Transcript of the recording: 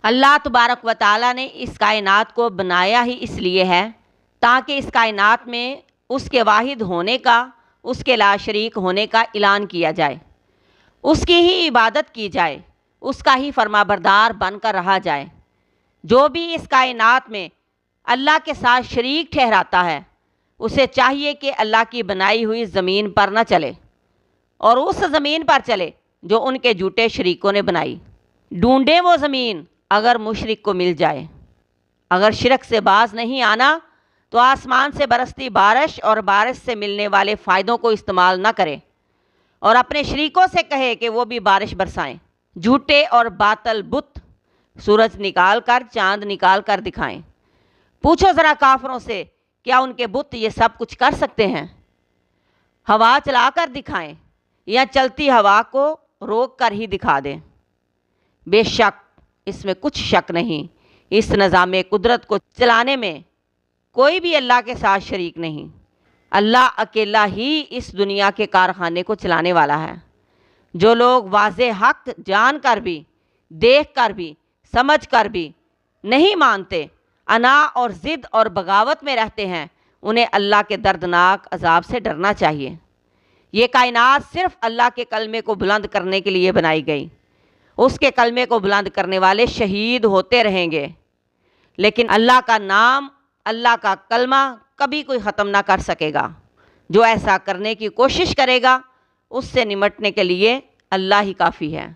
اللہ تبارک و تعالیٰ نے اس کائنات کو بنایا ہی اس لیے ہے تاکہ اس کائنات میں اس کے واحد ہونے کا، اس کے لا شریک ہونے کا اعلان کیا جائے، اس کی ہی عبادت کی جائے، اس کا ہی فرما بردار بن کر رہا جائے۔ جو بھی اس کائنات میں اللہ کے ساتھ شریک ٹھہراتا ہے اسے چاہیے کہ اللہ کی بنائی ہوئی زمین پر نہ چلے اور اس زمین پر چلے جو ان کے جھوٹے شریکوں نے بنائی۔ ڈھونڈے وہ زمین اگر مشرک کو مل جائے۔ اگر شرک سے باز نہیں آنا تو آسمان سے برستی بارش اور بارش سے ملنے والے فائدوں کو استعمال نہ کرے اور اپنے شریکوں سے کہے کہ وہ بھی بارش برسائیں۔ جھوٹے اور باطل بت سورج نکال کر چاند نکال کر دکھائیں۔ پوچھو ذرا کافروں سے، کیا ان کے بت یہ سب کچھ کر سکتے ہیں؟ ہوا چلا کر دکھائیں یا چلتی ہوا کو روک کر ہی دکھا دیں۔ بے شک اس میں کچھ شک نہیں، اس نظام قدرت کو چلانے میں کوئی بھی اللہ کے ساتھ شریک نہیں۔ اللہ اکیلا ہی اس دنیا کے کارخانے کو چلانے والا ہے۔ جو لوگ واضح حق جان کر بھی، دیکھ کر بھی، سمجھ کر بھی نہیں مانتے، انا اور ضد اور بغاوت میں رہتے ہیں، انہیں اللہ کے دردناک عذاب سے ڈرنا چاہیے۔ یہ کائنات صرف اللہ کے کلمے کو بلند کرنے کے لیے بنائی گئی۔ اس کے کلمے کو بلند کرنے والے شہید ہوتے رہیں گے، لیکن اللہ کا نام، اللہ کا کلمہ کبھی کوئی ختم نہ کر سکے گا۔ جو ایسا کرنے کی کوشش کرے گا اس سے نمٹنے کے لیے اللہ ہی کافی ہے۔